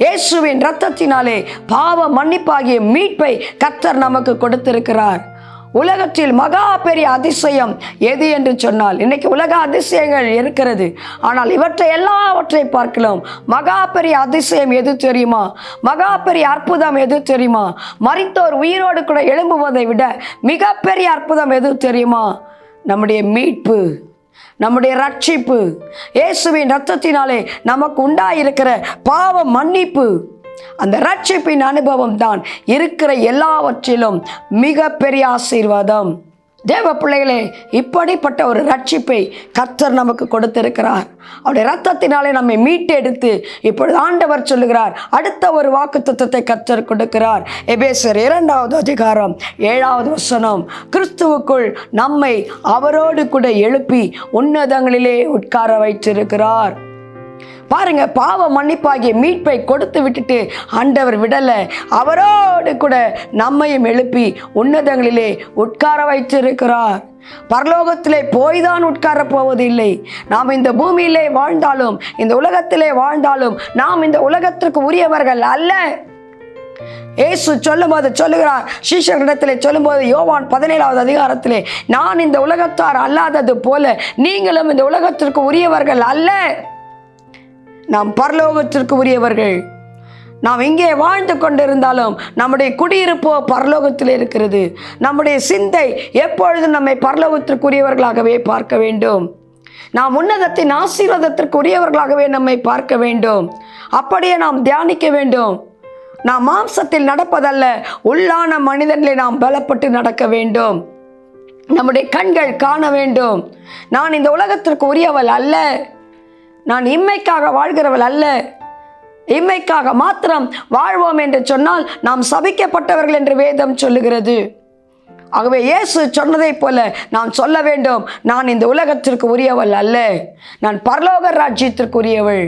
A: இயேசுவின் இரத்தத்தினாலே பாவ மன்னிப்பாகிய மீட்பை கர்த்தர் நமக்கு கொடுத்திருக்கிறார். உலகத்தில் மகா பெரிய அதிசயம் எது என்று சொன்னால், இன்னைக்கு உலக அதிசயங்கள் இருக்கிறது. ஆனால் இவற்றை எல்லாவற்றை பார்க்கலாம். மகா பெரிய அதிசயம் எது தெரியுமா? மகா பெரிய அற்புதம் எது தெரியுமா? மரித்தோர் உயிரோடு கூட எழும்புவதை விட மிகப்பெரிய அற்புதம் எது தெரியுமா? நம்முடைய மீட்பு, நம்முடைய ரட்சிப்பு, இயேசுவின் இரத்தத்தினாலே நமக்கு உண்டாயிருக்கிற பாவ மன்னிப்பு. அந்த ரட்சிப்பின் அனுபவம் தான் இருக்கிற எல்லாவற்றிலும் மிக பெரிய ஆசீர்வாதம். தேவ பிள்ளைகளே, இப்படிப்பட்ட ஒரு ரட்சிப்பை கர்த்தர் நமக்கு கொடுத்திருக்கிறார். அவருடைய இரத்தத்தினாலே நம்மை மீட்டெடுத்து இப்பொழுது ஆண்டவர் சொல்லுகிறார், அடுத்த ஒரு வாக்குத்தத்தத்தை கர்த்தர் கொடுக்கிறார். எபேசியர் 2வது அதிகாரம் 7வது வசனம், கிறிஸ்துவுக்குள் நம்மை அவரோடு கூட எழுப்பி உன்னதங்களிலே உட்கார வைத்திருக்கிறார். பாருங்க, பாவ மன்னிப்பாகிய மீட்பை கொடுத்து விட்டுட்டு ஆண்டவர் விடல, அவரோடு கூட நம்மையும் எழுப்பி உன்னதங்களிலே உட்கார வைத்திருக்கிறார். பரலோகத்திலே போய்தான் உட்கார போவதில்லை. நாம் இந்த பூமியிலே வாழ்ந்தாலும், இந்த உலகத்திலே வாழ்ந்தாலும் நாம் இந்த உலகத்திற்கு உரியவர்கள் அல்ல. இயேசு சொல்லும்போது சொல்லுகிறார், சீஷர்களிடத்திலே சொல்லும்போது யோவான் 17வது அதிகாரத்திலே, நான் இந்த உலகத்தார் அல்லாதது போல நீங்களும் இந்த உலகத்திற்கு உரியவர்கள் அல்ல. நாம் பரலோகத்திற்கு உரியவர்கள். நாம் இங்கே வாழ்ந்து கொண்டிருந்தாலும் நம்முடைய குடியிருப்போ பரலோகத்தில் இருக்கிறது. நம்முடைய சிந்தை எப்பொழுதும் நம்மை பரலோகத்திற்குரியவர்களாகவே பார்க்க வேண்டும். நாம் உன்னதத்தின் ஆசீர்வாதத்திற்கு உரியவர்களாகவே நம்மை பார்க்க வேண்டும். அப்படியே நாம் தியானிக்க வேண்டும். நாம் மாம்சத்தில் நடப்பதல்ல, உள்ளான மனிதனிலே நாம் பலப்பட்டு நடக்க வேண்டும். நம்முடைய கண்கள் காண வேண்டும், நான் இந்த உலகத்திற்கு உரியவள் அல்ல, நான் இம்மைக்காக வாழ்கிறவள் அல்ல. இம்மைக்காக மாத்திரம் வாழ்வோம் என்று சொன்னால் நாம் சபிக்கப்பட்டவர்கள் என்று வேதம் சொல்லுகிறது. ஆகவே இயேசு சொன்னதை போல நாம் சொல்ல வேண்டும், நான் இந்த உலகத்திற்கு உரியவள் அல்ல, நான் பரலோக ராஜ்யத்திற்கு உரியவள்.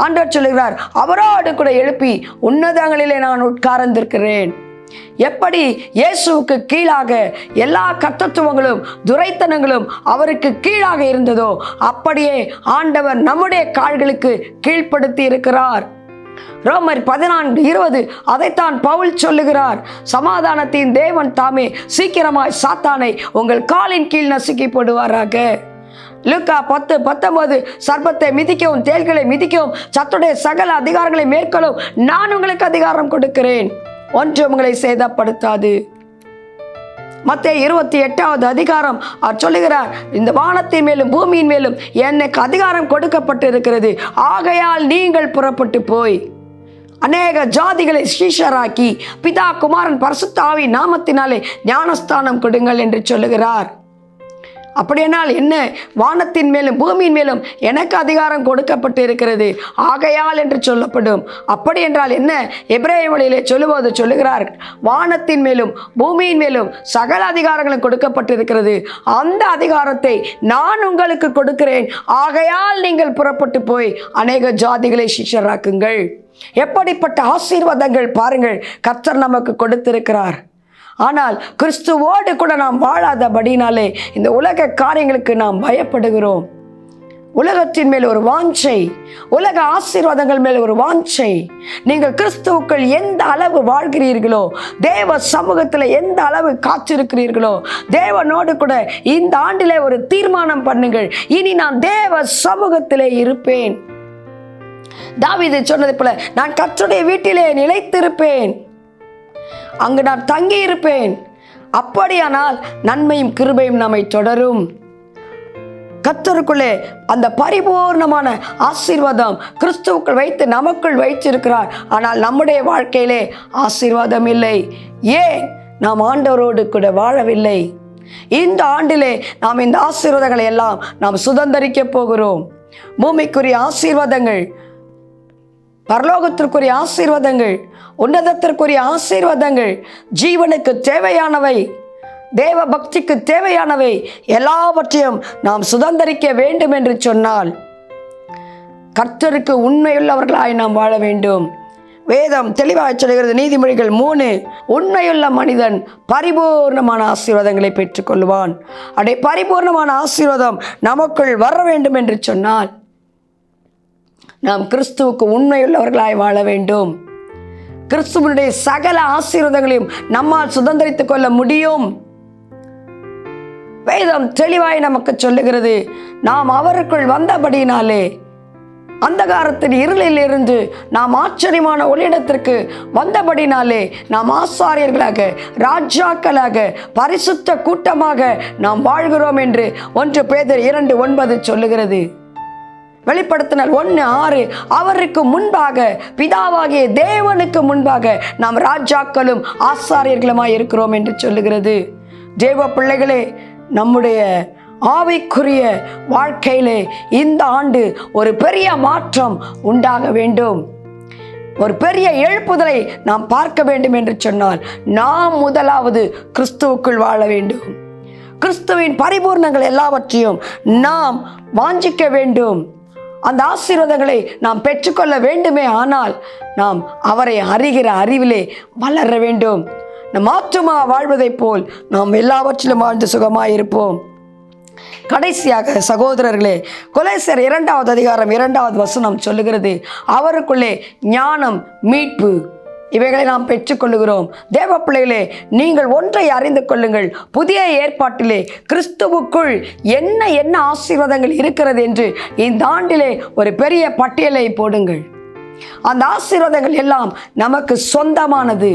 A: ஆண்டவர் சொல்லுகிறார், அவரோடு கூட எழுப்பி உன்னதங்களிலே நான் உட்கார்ந்திருக்கிறேன். எப்படி இயேசுவுக்கு கீழாக எல்லா கர்த்தத்துவங்களும் துரைத்தனங்களும் அவருக்கு கீழாக இருந்ததோ, அப்படியே ஆண்டவர் நம்முடைய கால்களுக்கு கீழ்ப்படுத்தி இருக்கிறார். ரோமர் 14:20 அதைத்தான் பவுல் சொல்லுகிறார், சமாதானத்தின் தேவன் தாமே சீக்கிரமாய் சாத்தானை உங்கள் காலின் கீழ் நசுக்கி போடுவாராக. லூக்கா 10:19 சர்ப்பத்தை மிதிக்கவும் தேள்களை மிதிக்கவும் சத்துடைய சகல அதிகாரங்களை மேற்கொள்ளவும் நான் உங்களுக்கு அதிகாரம் கொடுக்கிறேன், ஒன்று உங்களை சேதப்படுத்தாது. மத்தேயு 28வது அதிகாரம் அவர் சொல்லுகிறார், இந்த வானத்தின் மேலும் பூமியின் மேலும் எனக்கு அதிகாரம் கொடுக்கப்பட்டு இருக்கிறது, ஆகையால் நீங்கள் புறப்பட்டு போய் அநேக ஜாதிகளை சீஷராக்கி பிதா குமாரன் பரிசுத்த ஆவி நாமத்தினாலே ஞானஸ்தானம் கொடுங்கள் என்று சொல்லுகிறார். அப்படியானால் என்ன? வானத்தின் மேலும் பூமியின் மேலும் எனக்கு அதிகாரம் கொடுக்கப்பட்டு இருக்கிறது, ஆகையால் என்று சொல்லப்படும். அப்படி என்றால் என்ன? எபிரேய மொழியிலே சொல்லும்போது சொல்லுகிறார், வானத்தின் மேலும் பூமியின் மேலும் சகல அதிகாரங்களும் கொடுக்கப்பட்டு இருக்கிறது, அந்த அதிகாரத்தை நான் உங்களுக்கு கொடுக்கிறேன், ஆகையால் நீங்கள் புறப்பட்டு போய் அநேக ஜாதிகளை சிஷ்யராக்குங்கள். எப்படிப்பட்ட ஆசீர்வாதங்கள் பாருங்கள் கர்த்தர் நமக்கு கொடுத்திருக்கிறார். ஆனால் கிறிஸ்துவோடு கூட நாம் வாழாதபடினாலே இந்த உலக காரியங்களுக்கு நாம் பயப்படுகிறோம். உலகத்தின் மேல் ஒரு வாஞ்சை, உலக ஆசீர்வாதங்கள் மேல் ஒரு வாஞ்சை. நீங்கள் கிறிஸ்துவுக்குள் எந்த அளவு வாழ்கிறீர்களோ, தேவ சமூகத்தில் எந்த அளவு காத்திருக்கிறீர்களோ, தேவனோடு கூட இந்த ஆண்டிலே ஒரு தீர்மானம் பண்ணுங்கள், இனி நான் தேவ சமூகத்திலே இருப்பேன். தாவீது சொன்னது போல, நான் கர்த்தருடைய வீட்டிலே நிலைத்திருப்பேன், அங்கு நான் தங்கி இருப்பேன். அப்படியானால் நன்மையும் கிருபையும் நம்மை தொடரும். கர்த்தருக்குள்ளே அந்த பரிபூர்ணமான ஆசீர்வாதம் கிறிஸ்துவுக்குள் வைத்து நமக்குள் வைத்திருக்கிறார். ஆனால் நம்முடைய வாழ்க்கையிலே ஆசீர்வாதம் இல்லை. ஏன்? நாம் ஆண்டவரோடு கூட வாழவில்லை. இந்த ஆண்டிலே நாம் இந்த ஆசீர்வாதங்களை எல்லாம் நாம் சுதந்தரிக்க போகிறோம். பூமிக்குரிய ஆசீர்வாதங்கள், பரலோகத்திற்குரிய ஆசீர்வாதங்கள், உன்னதத்திற்குரிய ஆசீர்வாதங்கள், ஜீவனுக்கு தேவையானவை, தேவ பக்திக்கு தேவையானவை எல்லாவற்றையும் நாம் சுதந்தரிக்க வேண்டும் என்று சொன்னால் கர்த்தருக்கு உண்மையுள்ளவர்களாய் நாம் வாழ வேண்டும். வேதம் தெளிவாக சொல்கிறது, நீதிமொழிகள் 3, உண்மையுள்ள மனிதன் பரிபூர்ணமான ஆசீர்வாதங்களை பெற்றுக்கொள்வான். அப்படியே பரிபூர்ணமான ஆசீர்வாதம் நமக்குள் வர வேண்டும் என்று சொன்னால் நாம் கிறிஸ்துவுக்கு உண்மையுள்ளவர்களாய் வாழ வேண்டும். கிறிஸ்துவனுடைய சகல ஆசீர்வாதங்களையும் நம்மால் சுதந்திரித்துக் கொள்ள முடியும். வேதம் தெளிவாய் நமக்கு சொல்லுகிறது, நாம் அவருக்குள் வந்தபடினாலே அந்தகாரத்தின் இருளிலிருந்து நாம் ஆச்சரியமான ஒளியிடத்திற்கு வந்தபடினாலே நாம் ஆசாரியர்களாக, ராஜாக்களாக, பரிசுத்த கூட்டமாக நாம் வாழ்கிறோம் என்று 1 பேதுரு 2:9 சொல்லுகிறது. வெளிப்படுத்தினர் 1:6 அவருக்கு முன்பாக, பிதாவாகிய தேவனுக்கு முன்பாக நாம் ராஜாக்களும் ஆசாரியர்களுமாய் இருக்கிறோம் என்று சொல்லுகிறது. தேவ பிள்ளைகளே, நம்முடைய ஆவிக்குரிய வாழ்க்கையிலே இந்த ஆண்டு ஒரு பெரிய மாற்றம் உண்டாக வேண்டும், ஒரு பெரிய எழுப்புதலை நாம் பார்க்க வேண்டும் என்று சொன்னால் நாம் முதலாவது கிறிஸ்துவுக்குள் வாழ வேண்டும். கிறிஸ்துவின் பரிபூர்ணங்கள் எல்லாவற்றையும் நாம் வாஞ்சிக்க வேண்டும். அந்த ஆசீர்வாதங்களை நாம் பெற்றுக்கொள்ள வேண்டுமே ஆனால் நாம் அவரை அறிகிற அறிவிலே வளர வேண்டும். நம் ஆத்துமா வாழ்வதைப் போல் நாம் எல்லாவற்றிலும் வாழ்ந்து சுகமாயிருப்போம். கடைசியாக சகோதரர்களே, கொலோசியர் 2வது அதிகாரம் 2வது வசனம் சொல்லுகிறது, அவருக்குள்ளே ஞானம், மீட்பு இவைகளை நாம் பெற்றுக்கொள்ளுகிறோம். தேவ பிள்ளைகளே, நீங்கள் ஒன்றை அறிந்து கொள்ளுங்கள், புதிய ஏற்பாட்டிலே கிறிஸ்துவுக்குள் என்ன ஆசீர்வாதங்கள் இருக்கிறது என்று இந்த ஆண்டிலே ஒரு பெரிய பட்டியலை போடுங்கள். அந்த ஆசீர்வாதங்கள் எல்லாம் நமக்கு சொந்தமானது.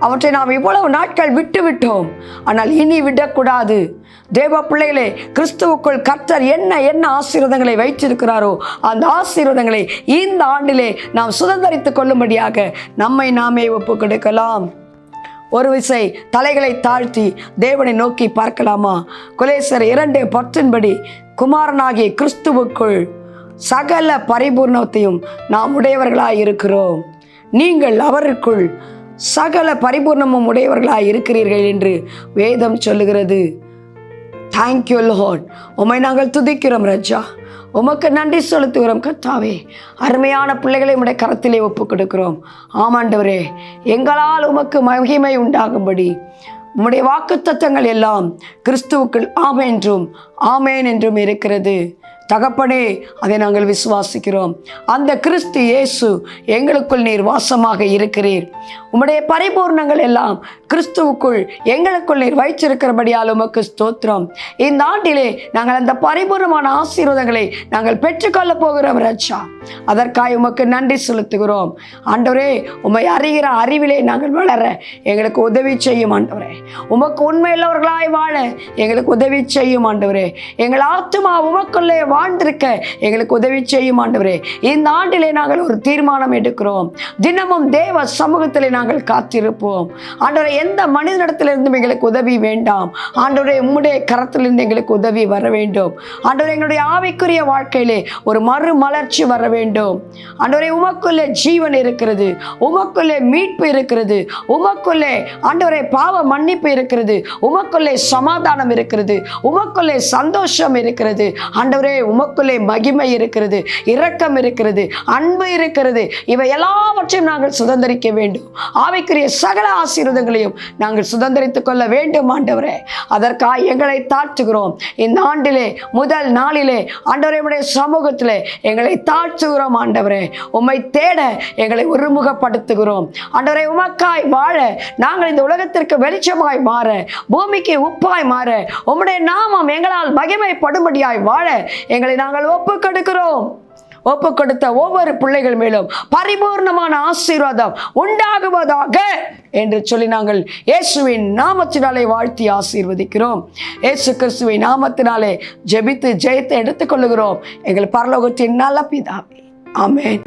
A: அவற்றை நாம் இவ்வளவு நாட்கள் விட்டுவிட்டோம், ஆனால் இனி விடக்கூடாது. தேவ பிள்ளைகளே, கிறிஸ்துவுக்குள் கர்த்தர் என்ன ஆசீர்வாதங்களை வைத்திருக்கிறாரோ அந்த ஆசீர்வாதங்களை இந்த ஆண்டிலே நாம் சுதந்திரித்துக் கொள்ளும்படியாக நம்மை நாமே ஒப்பு கொடுக்கலாம். ஒரு விசை தலைகளை தாழ்த்தி தேவனை நோக்கி பார்க்கலாமா? கொலோசியர் 2:10 குமாரனாகிய கிறிஸ்துவுக்குள் சகல பரிபூர்ணத்தையும் நாம் உடையவர்களாய் இருக்கிறோம். நீங்கள் அவருக்குள் சகல பரிபூர்ணமும் உடையவர்களாய் இருக்கிறீர்கள் என்று வேதம் சொல்லுகிறது. Thank you Lord. உம்மை நாங்கள் துதிக்கிறோம் ராஜா, உமக்கு நன்றி செலுத்துகிறோம் கர்த்தாவே. அருமையான பிள்ளைகளை உம்முடைய கரத்திலே ஒப்பு கொடுக்கிறோம். ஆமாண்டவரே, எங்களால் உமக்கு மகிமை உண்டாகும்படி உம்முடைய வாக்குத்தத்தங்கள் எல்லாம் கிறிஸ்துவுக்குள் ஆமென் என்றும் ஆமென் என்றும் இருக்கிறது. தகப்பனே, அதை நாங்கள் விசுவாசிக்கிறோம். அந்த கிறிஸ்து இயேசு எங்களுக்குள் நீர் வாசமாக இருக்கிறீர். உம்முடைய பரிபூர்ணங்கள் எல்லாம் கிறிஸ்துவுக்குள் எங்களுக்குள் நீர் வைச்சிருக்கிறபடியால் உமக்கு ஸ்தோத்திரம். இந்த ஆண்டிலே நாங்கள் அந்த பரிபூர்ணமான ஆசீர்வாதங்களை நாங்கள் பெற்றுக்கொள்ள போகிறோம் ராஜா. அதற்காக உமக்கு நன்றி செலுத்துகிறோம். ஆண்டவரே, உம்மை அறிகிற அறிவிலே நாங்கள் வளர எங்களுக்கு உதவி செய்யும் ஆண்டவரே. உமக்கு உண்மையுள்ளவர்களாய் வாழ எங்களுக்கு உதவி செய்யும் ஆண்டவரே. எங்கள் ஆத்துமா உமக்குள்ளே வாழ்ந்திருக்க எங்களுக்கு உதவி செய்யும் ஆண்டவரே. இந்த ஆண்டிலே நாங்கள் ஒரு தீர்மானம் எடுக்கிறோம். தினமும் தேவ சமூகத்திலே நாங்கள் காத்திருப்போம் ஆண்டவரே. எந்த மனிதனிடத்திலிருந்தும் எங்களுக்கு உதவி வேண்டாம் ஆண்டவரே. உம்முடைய கரத்திலிருந்து எங்களுக்கு உதவி வர வேண்டும் ஆண்டவரே. எங்களுடைய ஆவிக்குரிய வாழ்க்கையிலே ஒரு மறுமலர்ச்சி வர வேண்டும் ஆண்டவரே. உமக்குள்ளே ஜீவன் இருக்கிறது, உமக்குள்ளே மீட்பு இருக்கிறது, உமக்குள்ளே ஆண்டவரே பாவ மன்னிப்பு இருக்கிறது, உமக்குள்ளே சமாதானம் இருக்கிறது, உமக்குள்ளே சந்தோஷம் இருக்கிறது ஆண்டவரே. உமக்குள்ளே மகிமை இருக்கிறது, இரக்கம் இருக்கிறது, அன்பு இருக்கிறது. இவை எல்லாவற்றையும் நாங்கள் சுதந்திரிக்க வேண்டும். ஆவிக்குரிய சகல ஆசீர்வாதங்களையும் நாங்கள் சுதந்திரித்துக் கொள்ள வேண்டும் ஆண்டவரே. அதற்காக எங்களை தாழ்த்துகிறோம். இந்த ஆண்டிலே முதல் நாளிலே ஆண்டவரே உம்முடைய சமூகத்திலே எங்களை தாழ்த்துகிறோம் ஆண்டவரே. உம்மை தேட எங்களை ஒருமுகப்படுத்துகிறோம் ஆண்டவரே. உமக்காய் வாழ நாங்கள் இந்த உலகத்திற்கு வெளிச்சமாய் மாற, பூமிக்கு உப்பாய் மாற, உம்முடைய நாமம் எங்களால் மகிமைப்படும்படியாய் வாழ எங்களை நாங்கள் ஒப்பு கொடுக்கிறோம். ஒப்பு கொடுத்த ஒவ்வொரு பிள்ளைகள் மேலும் பரிபூர்ணமான ஆசீர்வாதம் உண்டாகுவதாக என்று சொல்லி நாங்கள் இயேசுவின் நாமத்தினாலே வாழ்த்தி ஆசீர்வதிக்கிறோம். இயேசு கிறிஸ்துவின் நாமத்தினாலே ஜெபித்து ஜெயத்தை எடுத்துக்கொள்ளுகிறோம் எங்கள் பரலோகத்தின் நல்ல பிதாவே. ஆமென்.